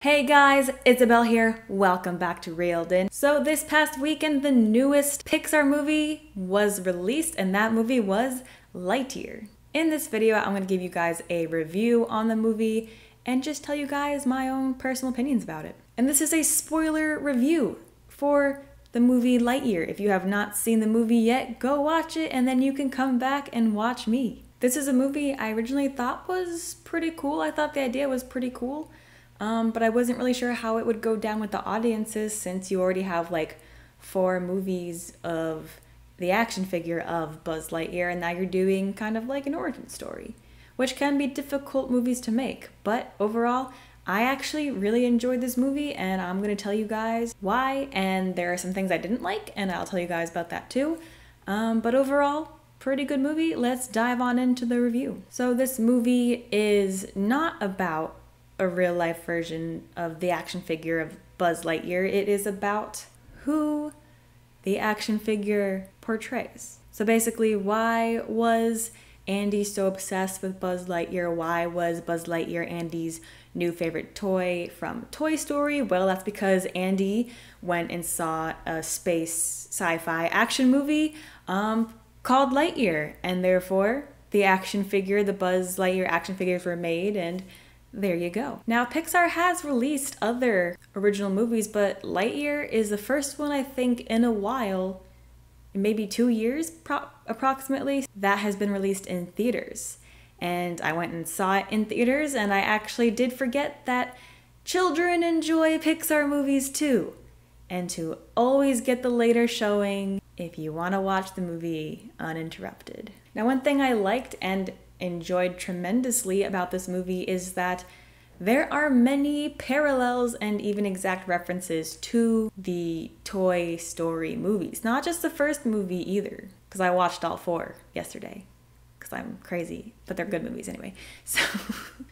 Hey guys, Isabel here. Welcome back to Reeled In. So this past weekend, the newest Pixar movie was released, and that movie was Lightyear. In this video, I'm going to give you guys a review on the movie and just tell you guys my own personal opinions about it. And this is a spoiler review for the movie Lightyear. If you have not seen the movie yet, go watch it and then you can come back and watch me. This is a movie I originally thought was pretty cool. I thought the idea was pretty cool. But I wasn't really sure how it would go down with the audiences since you already have like 4 movies of the action figure of Buzz Lightyear, and now you're doing kind of like an origin story, which can be difficult movies to make. But overall, I actually really enjoyed this movie, and I'm going to tell you guys why, and there are some things I didn't like, and I'll tell you guys about that too. But overall, pretty good movie. Let's dive on into the review. So this movie is not about a real life version of the action figure of Buzz Lightyear. It is about who the action figure portrays. So basically, why was Andy so obsessed with Buzz Lightyear? Why was Buzz Lightyear Andy's new favorite toy from Toy Story? Well, that's because Andy went and saw a space sci-fi action movie called Lightyear, and therefore the action figure, the Buzz Lightyear action figures were made, and there you go. Now, Pixar has released other original movies, but Lightyear is the first one I think in a while, maybe 2 years approximately, that has been released in theaters. And I went and saw it in theaters, and I actually did forget that children enjoy Pixar movies too, and to always get the later showing if you want to watch the movie uninterrupted. Now, one thing I liked and enjoyed tremendously about this movie is that there are many parallels and even exact references to the Toy Story movies. Not just the first movie either, because I watched all 4 yesterday, because I'm crazy, but they're good movies anyway.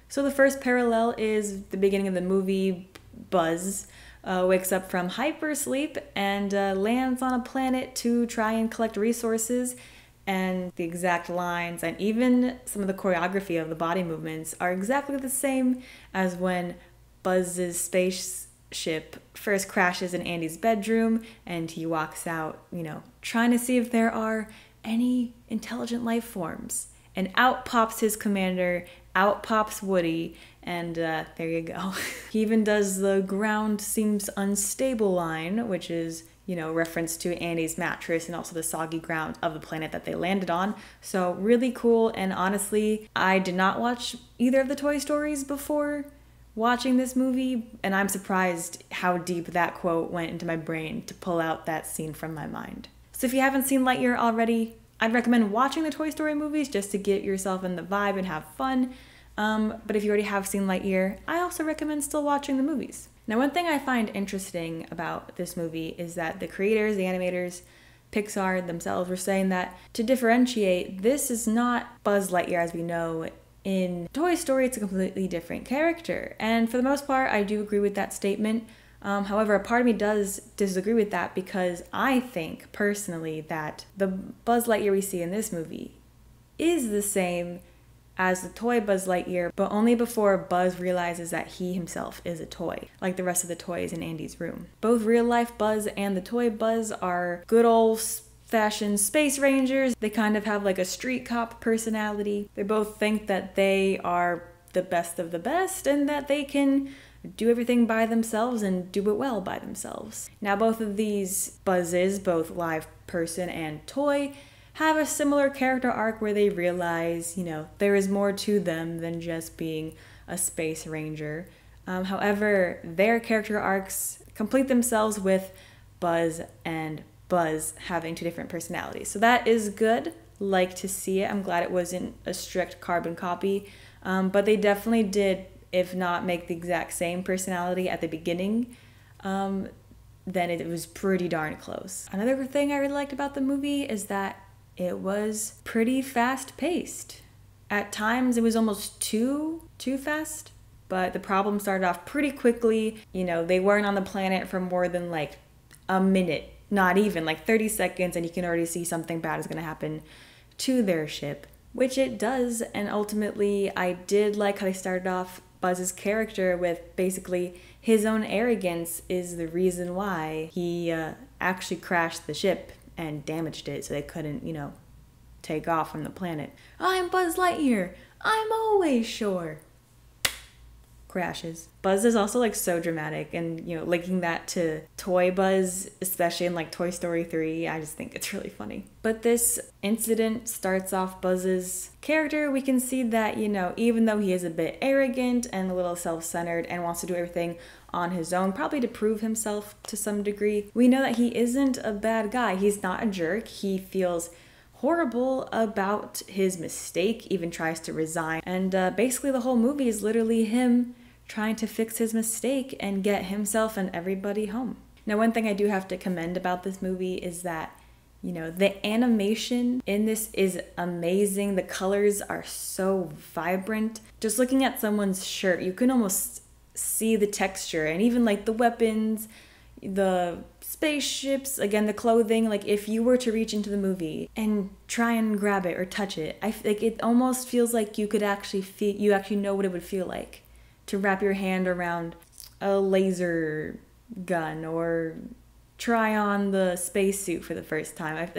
So the first parallel is the beginning of the movie. Buzz wakes up from hypersleep and lands on a planet to try and collect resources. And the exact lines and even some of the choreography of the body movements are exactly the same as when Buzz's spaceship first crashes in Andy's bedroom and he walks out, trying to see if there are any intelligent life forms. And out pops his commander, out pops Woody, and there you go. He even does the ground seems unstable line, which is reference to Andy's mattress and also the soggy ground of the planet that they landed on. So really cool, and honestly, I did not watch either of the Toy Stories before watching this movie, and I'm surprised how deep that quote went into my brain to pull out that scene from my mind. So if you haven't seen Lightyear already, I'd recommend watching the Toy Story movies just to get yourself in the vibe and have fun. But if you already have seen Lightyear, I also recommend still watching the movies. Now, one thing I find interesting about this movie is that the creators, the animators, Pixar themselves were saying that to differentiate, this is not Buzz Lightyear as we know. In Toy Story, it's a completely different character. And for the most part, I do agree with that statement. However, a part of me does disagree with that because I think personally that the Buzz Lightyear we see in this movie is the same as the toy Buzz Lightyear, but only before Buzz realizes that he himself is a toy, like the rest of the toys in Andy's room. Both real-life Buzz and the toy Buzz are good old-fashioned space rangers. They kind of have like a street cop personality. They both think that they are the best of the best and that they can do everything by themselves and do it well by themselves. Now, both of these Buzzes, both live person and toy, have a similar character arc where they realize, there is more to them than just being a space ranger. However, their character arcs complete themselves with Buzz and Buzz having 2 different personalities. So that is good. Like to see it. I'm glad it wasn't a strict carbon copy. But they definitely did, if not make the exact same personality at the beginning, then it was pretty darn close. Another thing I really liked about the movie is that it was pretty fast-paced. At times, it was almost too fast, but the problem started off pretty quickly. They weren't on the planet for more than like a minute, not even like 30 seconds, and you can already see something bad is going to happen to their ship, which it does. And ultimately, I did like how they started off Buzz's character with basically his own arrogance is the reason why he actually crashed the ship and damaged it so they couldn't, take off from the planet. I'm Buzz Lightyear. I'm always sure. Crashes. Buzz is also like so dramatic, and linking that to toy Buzz, especially in like Toy Story 3, I just think it's really funny. But this incident starts off Buzz's character. We can see that, even though he is a bit arrogant and a little self-centered and wants to do everything on his own, probably to prove himself to some degree, we know that he isn't a bad guy. He's not a jerk. He feels horrible about his mistake, even tries to resign. And basically the whole movie is literally him trying to fix his mistake and get himself and everybody home. Now, one thing I do have to commend about this movie is that, the animation in this is amazing. The colors are so vibrant. Just looking at someone's shirt, you can almost see the texture, and even like the weapons, the spaceships, again, the clothing. Like if you were to reach into the movie and try and grab it or touch it, it almost feels like you could actually feel, you actually know what it would feel like to wrap your hand around a laser gun or try on the spacesuit for the first time.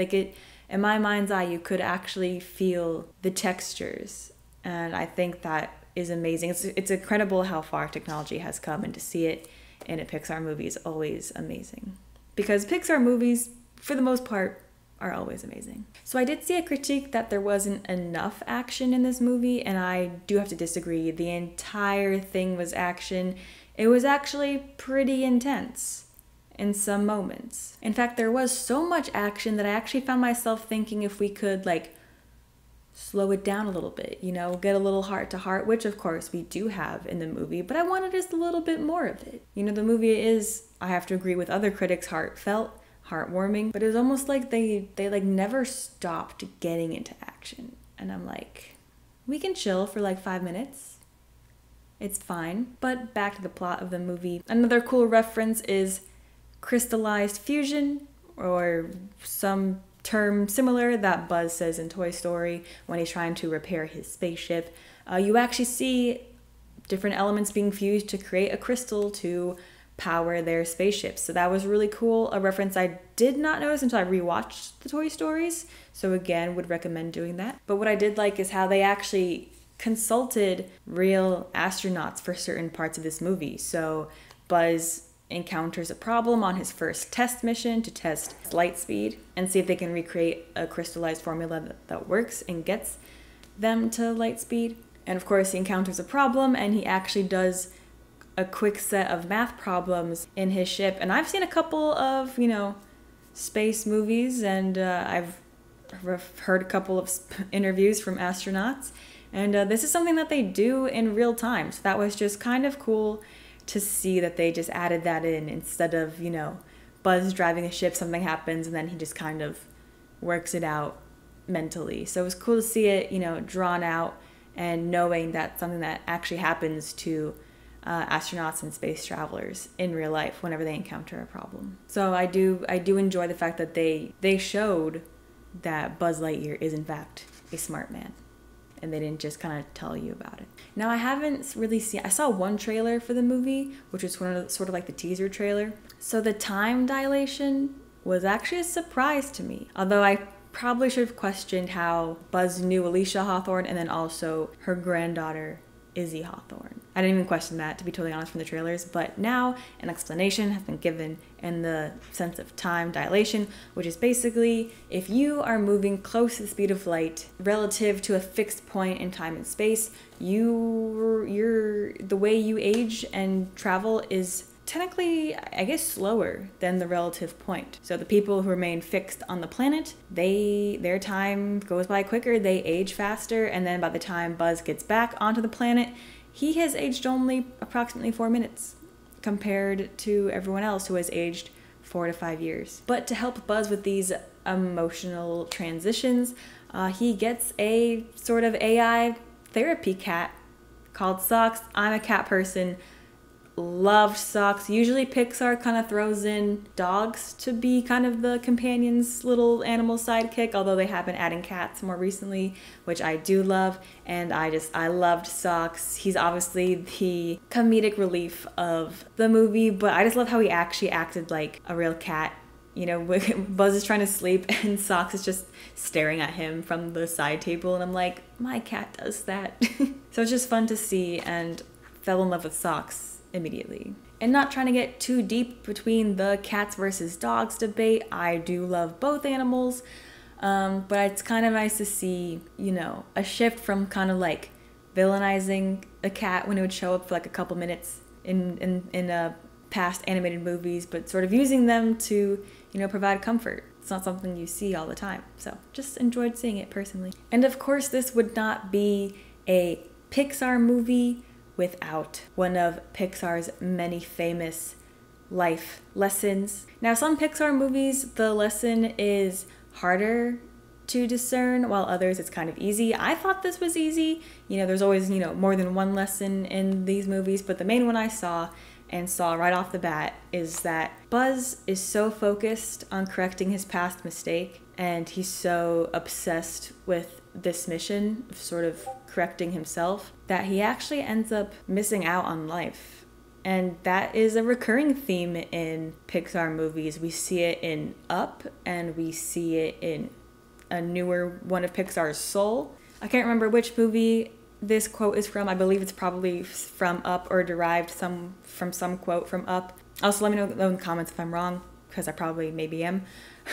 In my mind's eye, you could actually feel the textures, and I think that is amazing. It's incredible how far technology has come, and to see it in a Pixar movie is always amazing. Because Pixar movies, for the most part, are always amazing. So I did see a critique that there wasn't enough action in this movie, and I do have to disagree. The entire thing was action. It was actually pretty intense in some moments. In fact, there was so much action that I actually found myself thinking if we could slow it down a little bit, get a little heart to heart, which of course we do have in the movie, but I wanted just a little bit more of it. The movie is, I have to agree with other critics, heartfelt, heartwarming, but it was almost like they never stopped getting into action. And I'm like, we can chill for 5 minutes. It's fine. But back to the plot of the movie. Another cool reference is crystallized fusion, or some term similar that Buzz says in Toy Story when he's trying to repair his spaceship. You actually see different elements being fused to create a crystal to power their spaceships. So that was really cool. A reference I did not notice until I rewatched the Toy Stories. So again, would recommend doing that. But what I did like is how they actually consulted real astronauts for certain parts of this movie. So Buzz encounters a problem on his first test mission to test light speed and see if they can recreate a crystallized formula that works and gets them to light speed. And of course, he encounters a problem, and he actually does a quick set of math problems in his ship. And I've seen a couple of, space movies, and I've heard a couple of interviews from astronauts. And this is something that they do in real time. So that was just kind of cool to see that they just added that in instead of, Buzz driving a ship, something happens, and then he just kind of works it out mentally. So it was cool to see it, drawn out, and knowing that something that actually happens to astronauts and space travelers in real life whenever they encounter a problem. So I do enjoy the fact that they showed that Buzz Lightyear is in fact a smart man, and they didn't just kind of tell you about it. Now, I haven't really seen, I saw one trailer for the movie, which was sort of like the teaser trailer. So the time dilation was actually a surprise to me, although I probably should have questioned how Buzz knew Alicia Hawthorne and then also her granddaughter Izzy Hawthorne. I didn't even question that, to be totally honest, from the trailers, but now an explanation has been given in the sense of time dilation, which is basically if you are moving close to the speed of light relative to a fixed point in time and space, the way you age and travel is technically, I guess, slower than the relative point. So the people who remain fixed on the planet, their time goes by quicker, they age faster, and then by the time Buzz gets back onto the planet, he has aged only approximately 4 minutes compared to everyone else who has aged 4 to 5 years. But to help Buzz with these emotional transitions, he gets a sort of AI therapy cat called Socks. I'm a cat person. loved Socks. Usually Pixar kind of throws in dogs to be kind of the companion's little animal sidekick, although they have been adding cats more recently, which I do love. And I loved Socks. He's obviously the comedic relief of the movie, but I just love how he actually acted like a real cat. You know, Buzz is trying to sleep and Socks is just staring at him from the side table, and I'm like, my cat does that. So it's just fun to see, and fell in love with Socks immediately. And not trying to get too deep between the cats versus dogs debate, I do love both animals, but it's kind of nice to see, you know, a shift from kind of like villainizing a cat when it would show up for like a couple minutes in past animated movies, but sort of using them to, you know, provide comfort. It's not something you see all the time, so just enjoyed seeing it personally. And of course, this would not be a Pixar movie without one of Pixar's many famous life lessons. Now, some Pixar movies, the lesson is harder to discern, while others it's kind of easy. I thought this was easy. You know, there's always, you know, more than one lesson in these movies, but the main one I saw right off the bat is that Buzz is so focused on correcting his past mistake, and he's so obsessed with this mission of sort of correcting himself, that he actually ends up missing out on life. And that is a recurring theme in Pixar movies. We see it in Up, and we see it in a newer one of Pixar's, Soul. I can't remember which movie this quote is from. I believe it's probably from Up or derived from some quote from Up. Also, let me know in the comments if I'm wrong, because I probably maybe am.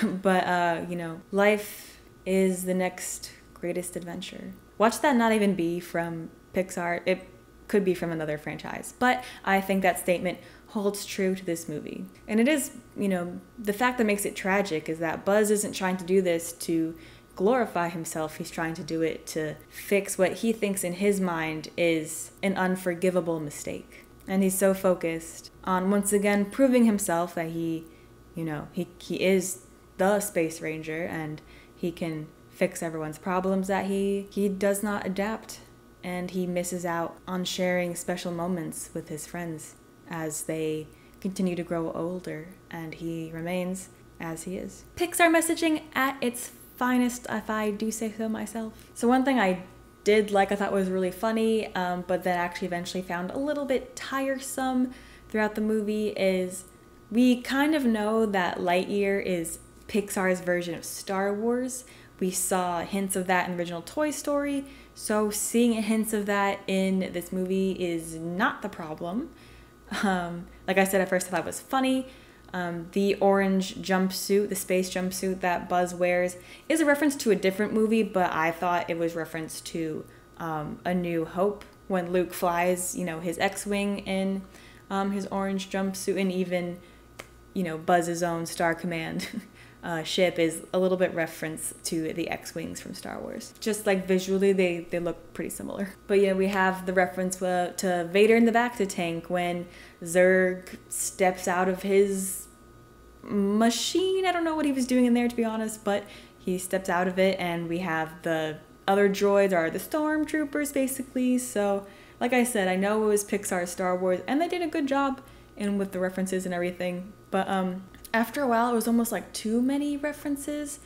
But, you know, life is the next greatest adventure. Watch that not even be from Pixar. It could be from another franchise. But I think that statement holds true to this movie. And it is, you know, the fact that makes it tragic is that Buzz isn't trying to do this to glorify himself. He's trying to do it to fix what he thinks in his mind is an unforgivable mistake. And he's so focused on once again proving himself that he, you know, he is the Space Ranger, and he can fix everyone's problems, that he does not adapt, and he misses out on sharing special moments with his friends as they continue to grow older, and he remains as he is. Pixar messaging at its finest, if I do say so myself. So one thing I did like, I thought was really funny, but then actually eventually found a little bit tiresome throughout the movie, is we kind of know that Lightyear is Pixar's version of Star Wars. We saw hints of that in the original Toy Story, so seeing hints of that in this movie is not the problem. Like I said, at first I thought it was funny. The orange jumpsuit, the space jumpsuit that Buzz wears, is a reference to a different movie, but I thought it was reference to A New Hope, when Luke flies, you know, his X-Wing in his orange jumpsuit, and even, you know, Buzz's own Star Command ship is a little bit reference to the X-Wings from Star Wars. Just like visually, they look pretty similar. But yeah, we have the reference to Vader in the Bacta tank when Zurg steps out of his machine. I don't know what he was doing in there, to be honest, but he steps out of it, and we have the other droids are the stormtroopers, basically. So like I said, I know it was Pixar Star Wars, and they did a good job in with the references and everything, but after a while it was almost like too many references.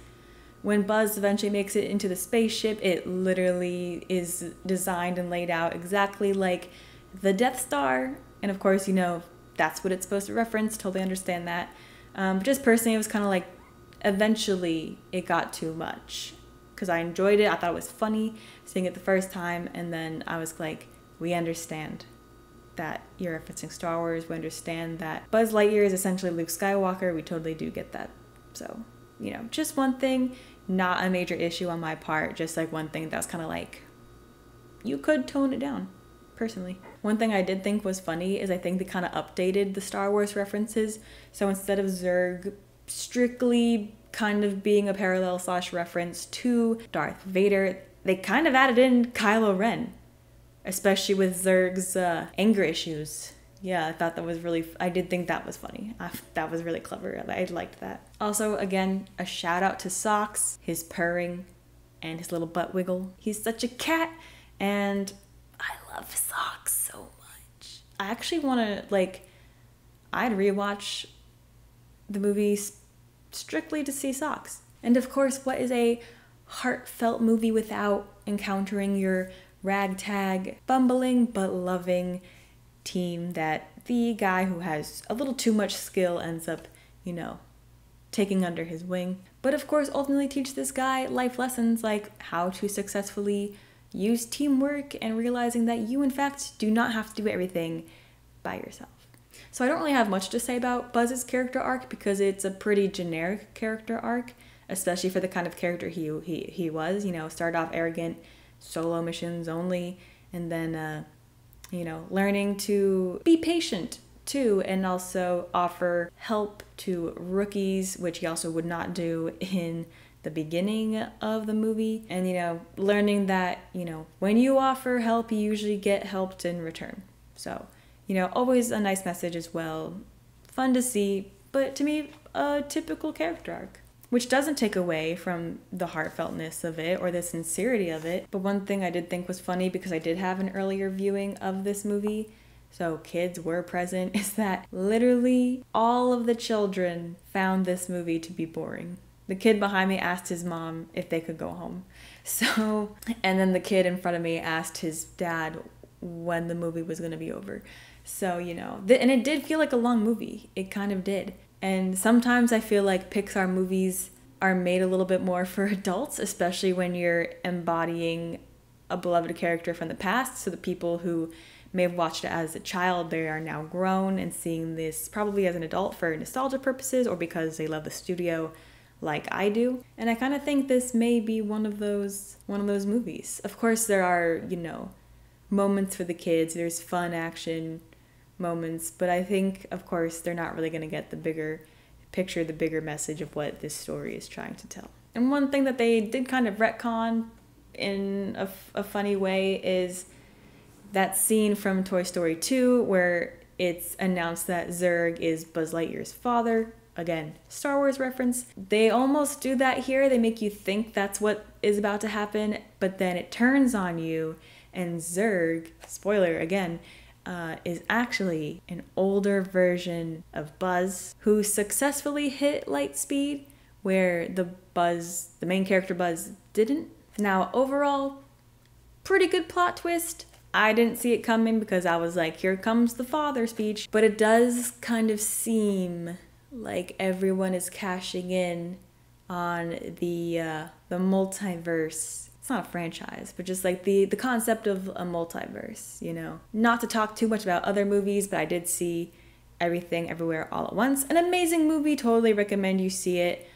When Buzz eventually makes it into the spaceship, it literally is designed and laid out exactly like the Death Star, and of course, you know, that's what it's supposed to reference. Totally understand that. But just personally, it was kind of like, eventually it got too much, because I enjoyed it. I thought it was funny seeing it the first time, and then I was like, we understand that you're referencing Star Wars. We understand that Buzz Lightyear is essentially Luke Skywalker. We totally do get that. So, you know, just one thing, not a major issue on my part, just like one thing that was kind of like, you could tone it down, personally. One thing I did think was funny is I think they kind of updated the Star Wars references. So instead of Zurg strictly kind of being a parallel / reference to Darth Vader, they kind of added in Kylo Ren, especially with Zurg's anger issues. Yeah, I thought that was I did think that was funny. That was really clever. I liked that. Also, again, a shout out to Socks, his purring and his little butt wiggle. He's such a cat, and I love Socks so much. I actually want to, like, I'd rewatch the movie strictly to see socks. And of course, what is a heartfelt movie without encountering your ragtag, bumbling but loving team that the guy who has a little too much skill ends up, you know, taking under his wing. But of course, ultimately teach this guy life lessons like how to successfully use teamwork and realizing that you, in fact, do not have to do everything by yourself. So I don't really have much to say about Buzz's character arc because it's a pretty generic character arc, especially for the kind of character he was. You know, started off arrogant, solo missions only, and then, you know, learning to be patient too, and also offer help to rookies, which he also would not do in the beginning of the movie. And, you know, learning that, you know, when you offer help, you usually get helped in return. So, you know, always a nice message as well. Fun to see, but to me, a typical character arc, which doesn't take away from the heartfeltness of it or the sincerity of it. But one thing I did think was funny, because I did have an earlier viewing of this movie, so kids were present, is that literally all of the children found this movie to be boring. The kid behind me asked his mom if they could go home. So, and then the kid in front of me asked his dad when the movie was going to be over. So, you know, and it did feel like a long movie. It kind of did. And sometimes I feel like Pixar movies are made a little bit more for adults, especially when you're embodying a beloved character from the past. So the people who may have watched it as a child, they are now grown and seeing this probably as an adult for nostalgia purposes or because they love the studio like I do. And I kind of think this may be one of those movies. Of course, there are, you know, moments for the kids. There's fun action moments, but I think, of course, they're not really going to get the bigger picture, the bigger message of what this story is trying to tell. And one thing that they did kind of retcon in a funny way is that scene from Toy Story 2 where it's announced that Zurg is Buzz Lightyear's father. Again, Star Wars reference. They almost do that here. They make you think that's what is about to happen, but then it turns on you, and Zurg, spoiler again, is actually an older version of Buzz who successfully hit light speed where the main character Buzz didn't. Now, overall, pretty good plot twist. I didn't see it coming because I was like, here comes the father speech. But it does kind of seem like everyone is cashing in on the multiverse. It's not a franchise, but just like the concept of a multiverse, you know. Not to talk too much about other movies, but I did see Everything Everywhere All at Once. An amazing movie, totally recommend you see it.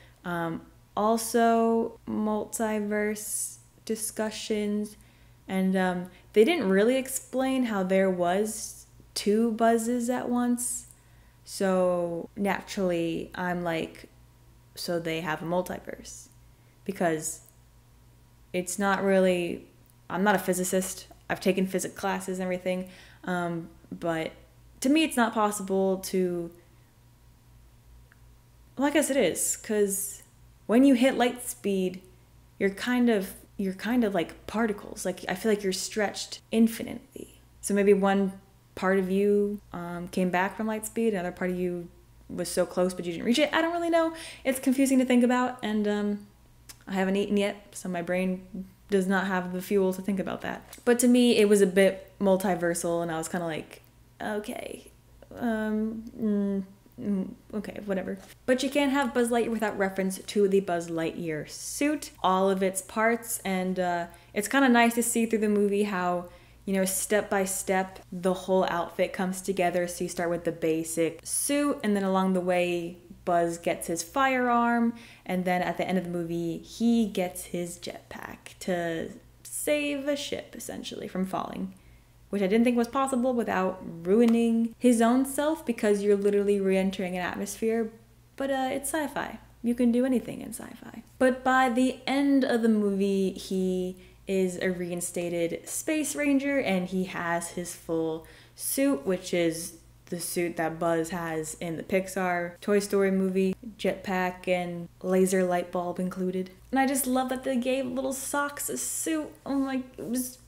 Also, multiverse discussions, and they didn't really explain how there was two Buzzes at once. So naturally, I'm like, so they have a multiverse, because it's not really, I'm not a physicist. I've taken physics classes and everything, but to me, it's not possible to, well, I guess it is, because when you hit light speed, you're kind of like particles. Like, I feel like you're stretched infinitely. So maybe one part of you came back from light speed, another part of you was so close but you didn't reach it. I don't really know. It's confusing to think about, and I haven't eaten yet, so my brain does not have the fuel to think about that. But to me, it was a bit multiversal, and I was kind of like, okay, okay, whatever. But you can't have Buzz Lightyear without reference to the Buzz Lightyear suit, all of its parts, and it's kind of nice to see through the movie how, you know, step by step, the whole outfit comes together. So you start with the basic suit, and then along the way, Buzz gets his firearm, and then at the end of the movie, he gets his jetpack to save a ship, essentially, from falling, which I didn't think was possible without ruining his own self, because you're literally re-entering an atmosphere, but it's sci-fi. You can do anything in sci-fi. But by the end of the movie, he is a reinstated space ranger, and he has his full suit, which is the suit that Buzz has in the Pixar Toy Story movie, jetpack and laser light bulb included. And I just love that they gave little socks a suit. Oh my, it was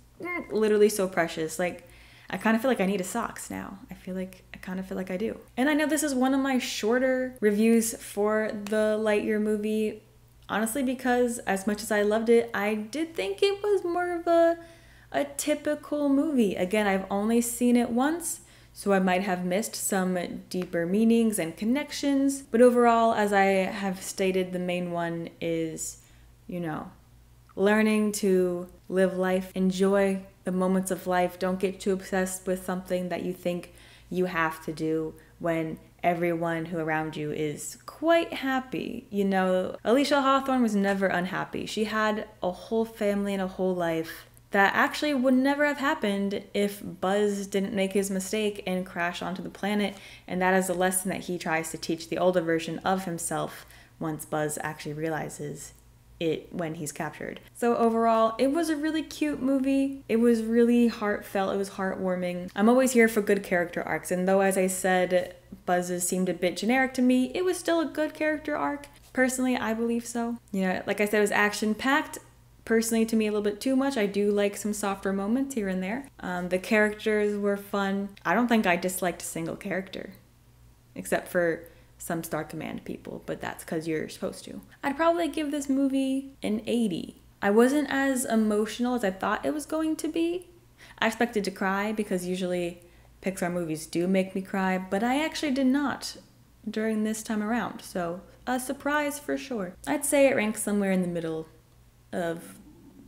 literally so precious. Like, I kind of feel like I need a socks now. I kind of feel like I do. And I know this is one of my shorter reviews for the Lightyear movie, honestly, because as much as I loved it, I did think it was more of a typical movie. Again, I've only seen it once, so I might have missed some deeper meanings and connections. But overall, as I have stated, the main one is, learning to live life, enjoy the moments of life. Don't get too obsessed with something that you think you have to do when everyone who around you is quite happy. Alicia Hawthorne was never unhappy. She had a whole family and a whole life that actually would never have happened if Buzz didn't make his mistake and crash onto the planet. And that is a lesson that he tries to teach the older version of himself once Buzz actually realizes it when he's captured. So overall, it was a really cute movie. It was really heartfelt. It was heartwarming. I'm always here for good character arcs, and though, as I said, Buzz's seemed a bit generic to me, it was still a good character arc. Personally, I believe so. Like I said, it was action-packed. Personally, to me, a little bit too much. I do like some softer moments here and there. The characters were fun. I don't think I disliked a single character, except for some Star Command people, but that's because you're supposed to. I'd probably give this movie an 80. I wasn't as emotional as I thought it was going to be. I expected to cry because usually Pixar movies do make me cry, but I actually did not during this time around, so a surprise for sure. I'd say it ranks somewhere in the middle of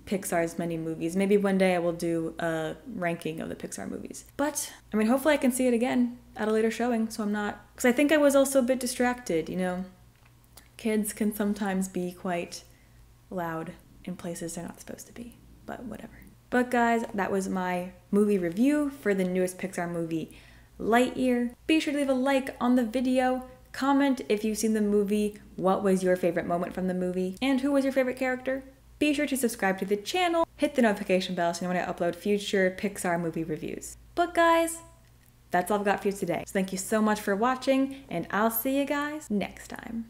Pixar's many movies. Maybe one day I will do a ranking of the Pixar movies. But, hopefully I can see it again at a later showing, so I'm not... Because I think I was also a bit distracted, Kids can sometimes be quite loud in places they're not supposed to be, but whatever. But guys, that was my movie review for the newest Pixar movie, Lightyear. Be sure to leave a like on the video, comment if you've seen the movie, what was your favorite moment from the movie, and who was your favorite character. Be sure to subscribe to the channel, hit the notification bell so you know when I upload future Pixar movie reviews. But guys, that's all I've got for you today. So thank you so much for watching, and I'll see you guys next time.